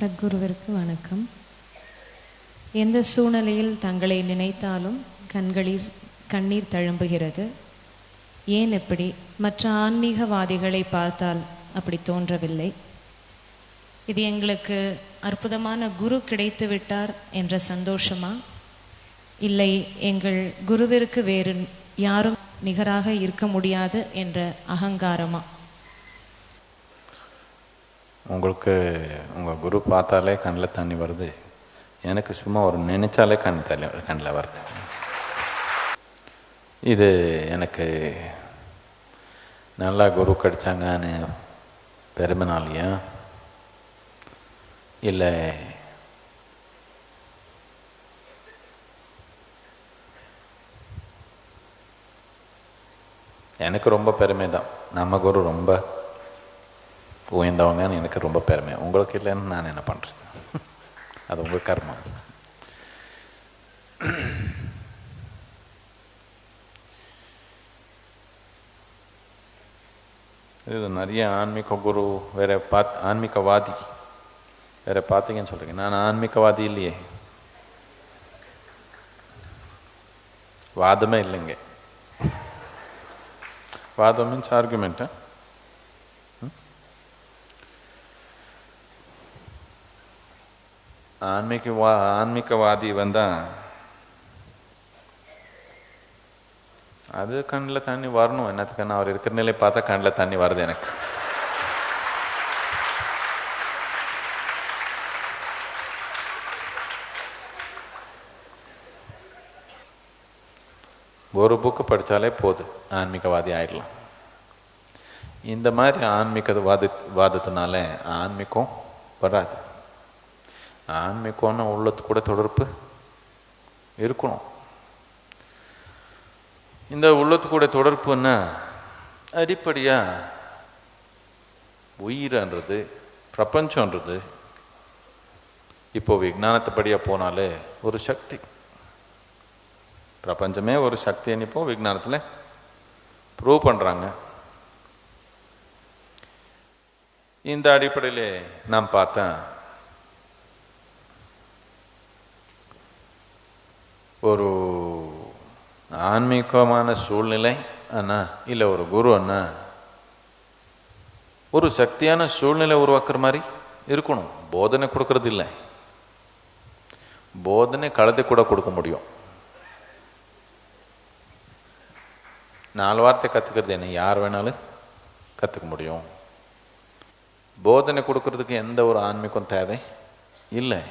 சத்குருவிற்கு வணக்கம். எந்த சூழ்நிலையில் தங்களை நினைத்தாலும் கண்ணீர் தழும்புகிறது. ஏன் எப்படி? மற்ற ஆன்மீகவாதிகளை பார்த்தால் அப்படி தோன்றவில்லை. இது எங்களுக்கு அற்புதமான குரு கிடைத்து விட்டார் என்ற சந்தோஷமா, இல்லை எங்கள் குருவிற்கு வேறு யாரும் நிகராக இருக்க முடியாது என்ற அகங்காரமா? உங்களுக்கு உங்கள் குரு பார்த்தாலே கண்ணில் தண்ணி வருது. எனக்கு சும்மா ஒரு நினைச்சாலே கண்ணில் வருது. இது எனக்கு நல்லா குரு கிடைச்சாங்கன்னு பெருமைனாலையா, இல்லை எனக்கு ரொம்ப பெருமை தான். நம்ம குரு ரொம்ப உயர்ந்தவங்கன்னு எனக்கு ரொம்ப பெருமை. உங்களுக்கு இல்லைன்னு நான் என்ன பண்ணுறது? அது உங்கள் கர்மம். இது நிறைய ஆன்மீக குரு வேற ஆன்மீகவாதி வேற பார்த்தீங்கன்னு சொல்கிறீங்க. நான் ஆன்மீகவாதி இல்லையே, வாதமே இல்லைங்க. வாதம் மீன்ஸ் ஆர்குமெண்ட்டு. ஆன்மீகவாதி வந்தால் அது கண்ணில் தண்ணி வரணும். என்னத்துக்குன்னா அவர் இருக்கிற நிலை பார்த்தா கண்ணில் தண்ணி வருது எனக்கு. ஒரு புக்கு படித்தாலே போது, ஆன்மீகவாதி ஆயிடலாம். இந்த மாதிரி வாதத்தினால ஆன்மீகம் வராது. ஆன்மீகம்னா உள்ளத்து கூட தொடர்பு இருக்கணும். இந்த உள்ளத்து கூட தொடர்புன்னா அடிப்படையாக உயிரன்றது, பிரபஞ்சன்றது இப்போ விஞ்ஞானத்தைப்படியாக போனாலே ஒரு சக்தி. பிரபஞ்சமே ஒரு சக்தின்னு இப்போ விஞ்ஞானத்தில் ப்ரூவ் பண்ணுறாங்க. இந்த அடிப்படையில் நான் பார்த்தேன், ஒரு ஆன்மீகமான சூழ்நிலை அண்ணா இல்லை ஒரு குரு அண்ணா ஒரு சக்தியான சூழ்நிலை உருவாக்குற மாதிரி இருக்கணும். போதனை கொடுக்கறது இல்லை, போதனை கலந்து கூட கொடுக்க முடியும். 4 வார்த்தை கற்றுக்கிறது என்ன யார் வேணாலும் கற்றுக்க முடியும். போதனை கொடுக்கறதுக்கு எந்த ஒரு ஆன்மீகம் தேவை இல்லை.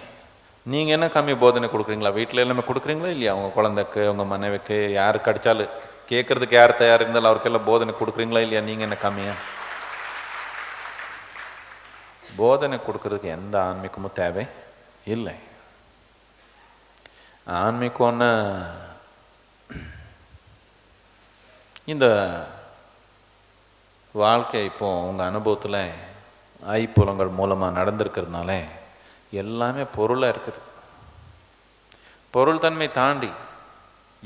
நீங்கள் என்ன கம்மி போதனை கொடுக்குறீங்களா? வீட்டில் எல்லாமே கொடுக்குறீங்களா இல்லையா? அவங்க குழந்தைக்கு, அவங்க மனைவிக்கு, யாரு கிடைச்சாலும் கேட்கறதுக்கு யார் தயார் இருந்தாலும் அவருக்கெல்லாம் போதனை கொடுக்குறீங்களா இல்லையா? நீங்கள் என்ன கம்மியா? போதனை கொடுக்கறதுக்கு எந்த ஆன்மீகமும் தேவை இல்லை. ஆன்மீகம்னா இந்த வாழ்க்கை இப்போ உங்கள் அனுபவத்தில் ஐப்புலங்கள் மூலமாக நடந்திருக்கிறதுனால எல்லாமே பொருளாக இருக்குது. பொருள் தன்மை தாண்டி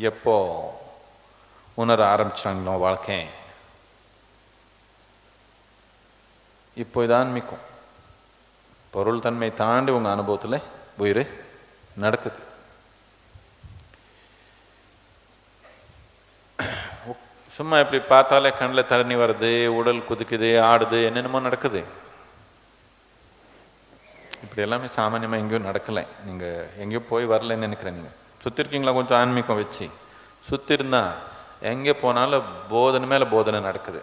எப்போ உணர ஆரம்பிச்சாங்களோ வாழ்க்கை, இப்போ இது ஆன்மீகம். பொருள் தன்மை தாண்டி உங்கள் அனுபவத்தில் உயிர் நடக்குது. சும்மா இப்படி பார்த்தாலே கண்ணில் தண்ணி வருது, உடல் குதிக்குது, ஆடுது, என்னென்னமோ நடக்குது. இப்படி எல்லாமே சாமானியமாக எங்கேயும் நடக்கலை. நீங்கள் எங்கேயும் போய் வரலன்னு நினைக்கிறேன். நீங்கள் சுற்றிருக்கீங்களா? கொஞ்சம் ஆன்மீகம் வச்சு சுற்றி இருந்தால் எங்கே போனாலும் போதனை மேலே போதனை நடக்குது.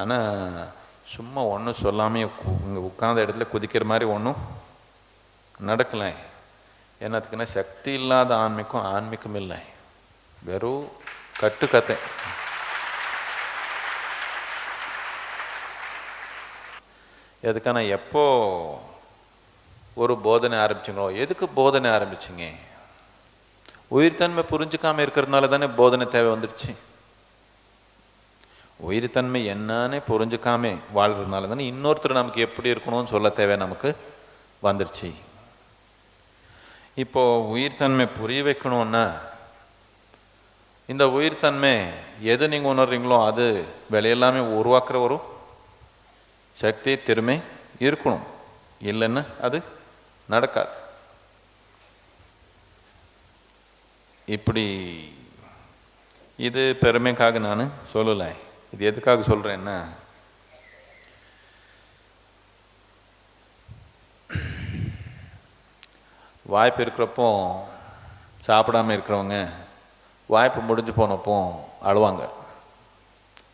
ஆனால் சும்மா ஒன்றும் சொல்லாமல் இங்கே உட்கார்ந்த இடத்துல குதிக்கிற மாதிரி ஒன்றும் நடக்கலை. என்னத்துக்குன்னா சக்தி இல்லாத ஆன்மீகம் இல்லை, வெறும் கட்டுக்கதை. எதுக்கான எப்போ ஒரு போதனை ஆரம்பிச்சிங்களோ, எதுக்கு போதனை ஆரம்பிச்சிங்க? உயிர்த்தன்மை புரிஞ்சுக்காம இருக்கிறதுனால தானே போதனை தேவை வந்துடுச்சு. உயிர்த்தன்மை என்னன்னு புரிஞ்சுக்காம வாழ்றதுனால தானே இன்னொருத்தர் நமக்கு எப்படி இருக்கணும்னு சொல்ல தேவை நமக்கு வந்துடுச்சு. இப்போ உயிர்த்தன்மை புரிய வைக்கணும்னா இந்த உயிர்த்தன்மை எது நீங்கள் உணர்றீங்களோ அது விலையெல்லாமே உருவாக்குற ஒரு சக்தி, திறமை இருக்கணும், இல்லைன்னா அது நடக்காது. இப்படி இது பெருமைக்காக நான் சொல்லலை. இது எதுக்காக சொல்கிறேன்னா, வாய்ப்பு இருக்கிறப்போ சாப்பிடாமல் இருக்கிறவங்க வாய்ப்பு முடிஞ்சு போனப்போ அழுவாங்க.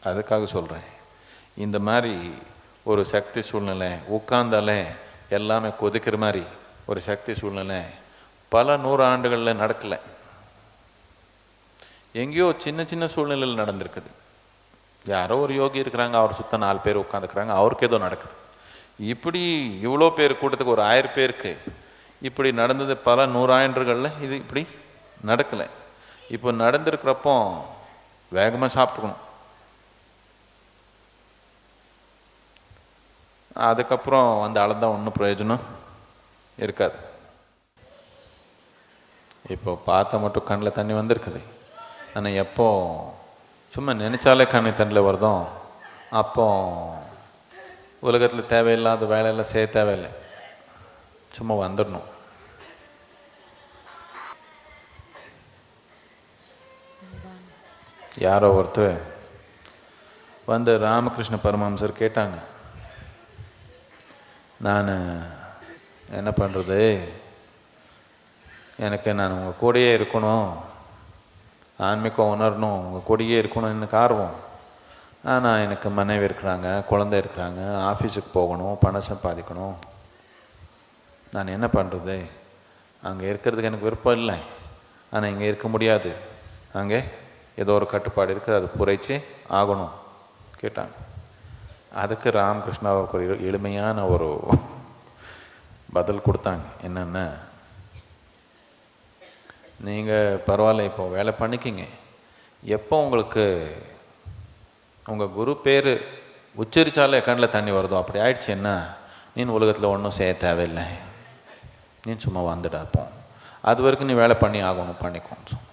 அதுக்காக சொல்கிறேன். இந்த மாதிரி ஒரு சக்தி சூழ்நிலை, உட்கார்ந்தாலே எல்லாமே கொதிக்கிற மாதிரி ஒரு சக்தி சூழ்நிலை பல 100 ஆண்டுகளில் நடக்கலை. எங்கேயோ சின்ன சின்ன சூழ்நிலையில் நடந்திருக்குது. யாரோ ஒரு யோகி இருக்கிறாங்க, அவர் சுத்த 4 பேர் உட்காந்துக்கிறாங்க, அவருக்கு ஏதோ நடக்குது. இப்படி இவ்வளோ பேர் கூட்டத்துக்கு ஒரு 1000 பேருக்கு இப்படி நடந்தது பல 100 ஆண்டுகளில். இது இப்படி நடக்கலை. இப்போ நடந்திருக்கிறப்போ வேகமாக சாப்பிட்டுக்கணும். அதுக்கப்புறம் வந்து அளந்தான் ஒன்றும் பிரயோஜனம் இருக்காது. இப்போ பார்த்தா மட்டும் கண்ணில் தண்ணி வந்திருக்குது. ஆனால் எப்போ சும்மா நினைச்சாலே கண்ணு தண்ணில் வருதோ அப்போ உலகத்தில் தேவையில்லாத வேலையெல்லாம் செய்ய தேவையில்லை, சும்மா வந்துடணும். யாரோ ஒருத்தர் வந்து ராமகிருஷ்ண பரமஹம்சர் கேட்டாங்க, நான் என்ன பண்ணுறது, நான் உங்கள் கூடயே இருக்கணும், ஆன்மீகம் உணரணும், உங்கள் கூடயே இருக்கணும் எனக்கு ஆர்வம். ஆனால் எனக்கு மனைவி இருக்கிறாங்க, குழந்தை இருக்கிறாங்க, ஆஃபீஸுக்கு போகணும், பணம் சம்பாதிக்கணும், நான் என்ன பண்ணுறது? அங்கே இருக்கிறதுக்கு எனக்கு விருப்பம் இல்லை, ஆனால் இங்கே இருக்க முடியாது, அங்கே ஏதோ ஒரு கட்டுப்பாடு இருக்குது, அது புரைச்சி ஆகணும் கேட்டாங்க. அதுக்கு ராமகிருஷ்ணா ஒரு எளிமையான ஒரு பதில் கொடுத்தாங்க. என்னென்னா, நீங்கள் பரவாயில்ல இப்போ வேலை பண்ணிக்கிங்க, எப்போ உங்களுக்கு உங்கள் குரு பேர் உச்சரித்தாலே கண்ணில் தண்ணி வருதோ அப்படி ஆயிடுச்சுன்னா நீ உலகத்தில் ஒன்றும் செய்ய தேவையில்லை, நீ சும்மா வந்துடாப்போம், அது வரைக்கும் நீ வேலை பண்ணி ஆகணும், பண்ணிக்கோன்னு சொன்ன.